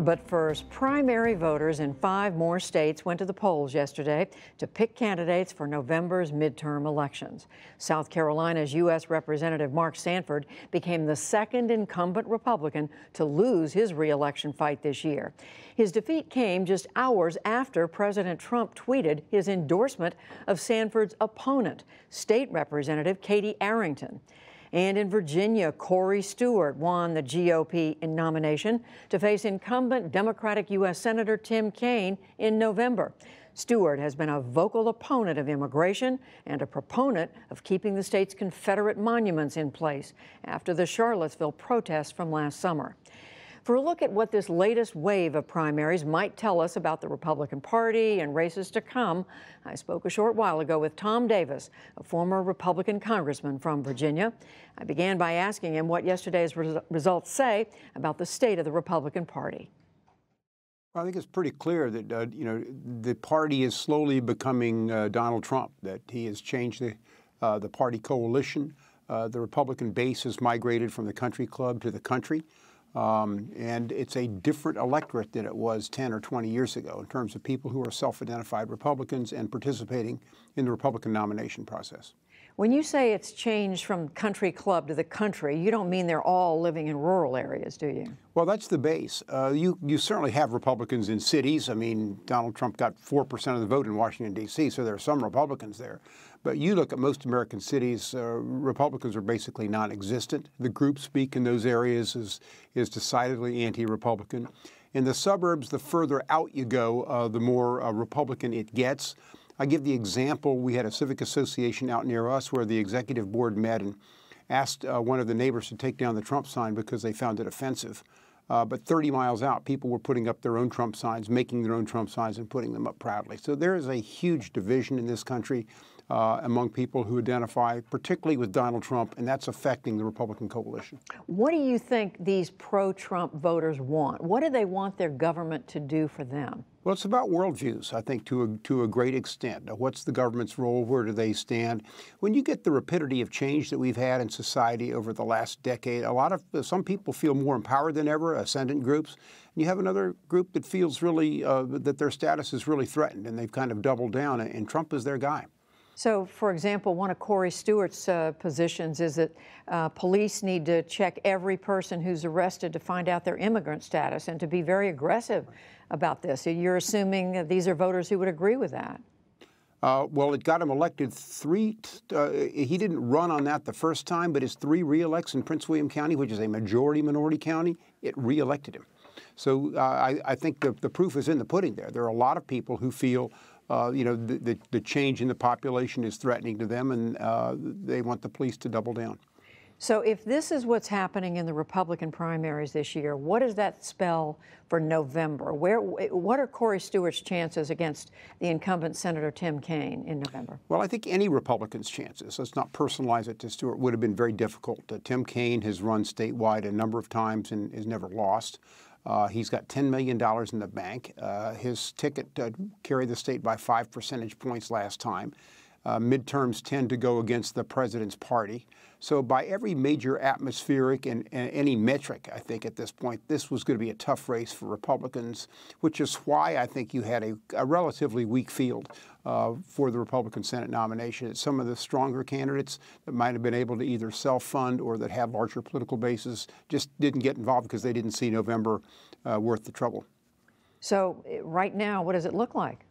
But first, primary voters in 5 more states went to the polls yesterday to pick candidates for November's midterm elections. South Carolina's U.S. Representative Mark Sanford became the second incumbent Republican to lose his re-election fight this year. His defeat came just hours after President Trump tweeted his endorsement of Sanford's opponent, State Representative Katie Arrington. And in Virginia, Corey Stewart won the GOP nomination to face incumbent Democratic U.S. Senator Tim Kaine in November. Stewart has been a vocal opponent of immigration and a proponent of keeping the state's Confederate monuments in place after the Charlottesville protests from last summer. For a look at what this latest wave of primaries might tell us about the Republican Party and races to come, I spoke a short while ago with Tom Davis, a former Republican congressman from Virginia. I began by asking him what yesterday's results say about the state of the Republican Party. Well, I think it's pretty clear that, the party is slowly becoming Donald Trump, that he has changed the party coalition. The Republican base has migrated from the country club to the country. And it's a different electorate than it was 10 or 20 years ago in terms of people who are self-identified Republicans and participating in the Republican nomination process. When you say it's changed from country club to the country, you don't mean they're all living in rural areas, do you? Well, that's the base. You certainly have Republicans in cities. I mean, Donald Trump got 4% of the vote in Washington, D.C., so there are some Republicans there. But you look at most American cities, Republicans are basically non-existent. The groupspeak in those areas is decidedly anti-Republican. In the suburbs, the further out you go, the more Republican it gets. I give the example, we had a civic association out near us where the executive board met and asked one of the neighbors to take down the Trump sign because they found it offensive. But 30 miles out, people were putting up their own Trump signs, making their own Trump signs and putting them up proudly. So there is a huge division in this country among people who identify particularly with Donald Trump, and that's affecting the Republican coalition. What do you think these pro-Trump voters want? What do they want their government to do for them? Well, it's about worldviews, I think, to a great extent. What's the government's role? Where do they stand? When you get the rapidity of change that we've had in society over the last decade, some people feel more empowered than ever, ascendant groups. And you have another group that feels really that their status is really threatened, and they've kind of doubled down, and Trump is their guy. So, for example, one of Corey Stewart's positions is that police need to check every person who's arrested to find out their immigrant status and to be very aggressive about this. So you're assuming that these are voters who would agree with that? Well, it got him elected he didn't run on that the first time, but his 3 re-elects in Prince William County, which is a majority-minority county, it re-elected him. So I think the proof is in the pudding there. There are a lot of people who feel the change in the population is threatening to them, and they want the police to double down. So if this is what's happening in the Republican primaries this year, what does that spell for November? What are Corey Stewart's chances against the incumbent Senator Tim Kaine in November? Well, I think any Republican's chances, let's not personalize it to Stewart, would have been very difficult. Tim Kaine has run statewide a number of times and has never lost. He's got $10 million in the bank. His ticket carried the state by 5 percentage points last time. Midterms tend to go against the president's party. So by every major atmospheric and any metric, I think at this point, this was going to be a tough race for Republicans, which is why I think you had a relatively weak field for the Republican Senate nomination. Some of the stronger candidates that might have been able to either self-fund or that have larger political bases just didn't get involved because they didn't see November worth the trouble. So right now, what does it look like?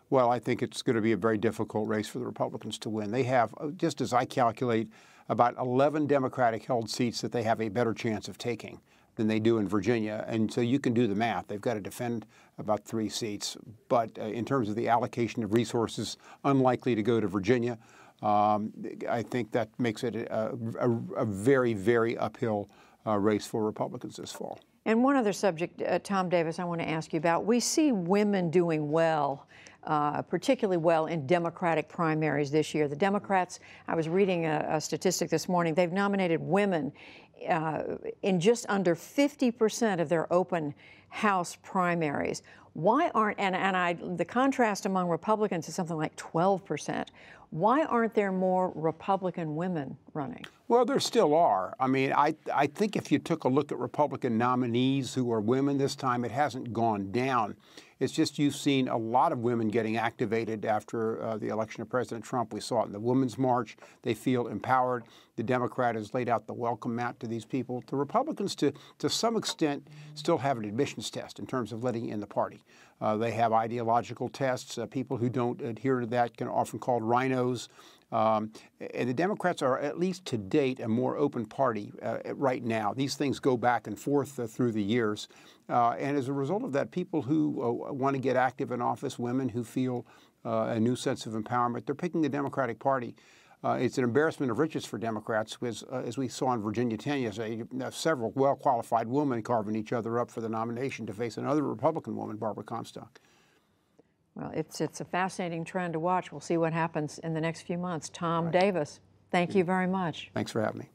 Well, I think it's going to be a very difficult race for the Republicans to win. They have, just as I calculate, about 11 Democratic-held seats that they have a better chance of taking than they do in Virginia. And so you can do the math. They've got to defend about 3 seats. But in terms of the allocation of resources, unlikely to go to Virginia. I think that makes it a very, very uphill race for Republicans this fall. And one other subject, Tom Davis, I want to ask you about. We see women doing well, particularly well in Democratic primaries this year. The Democrats, I was reading a statistic this morning, they've nominated women in just under 50% of their open House primaries. Why aren't, the contrast among Republicans is something like 12%. Why aren't there more Republican women running? Well, there still are. I mean, I think if you took a look at Republican nominees who are women this time, it hasn't gone down. It's just you've seen a lot of women getting activated after the election of President Trump. We saw it in the Women's March. They feel empowered. The Democrat has laid out the welcome mat to these people. The Republicans, to some extent, still have an admissions test in terms of letting in the party. They have ideological tests. People who don't adhere to that can often called rhinos. And the Democrats are, at least to date, a more open party right now. These things go back and forth through the years. And as a result of that, people who want to get active in office, women who feel a new sense of empowerment, they're picking the Democratic Party. It's an embarrassment of riches for Democrats, because, as we saw in Virginia 10 yesterday, several well-qualified women carving each other up for the nomination to face another Republican woman, Barbara Comstock. Well, it's a fascinating trend to watch. We'll see what happens in the next few months. Tom Davis, thank you very much. Thanks for having me.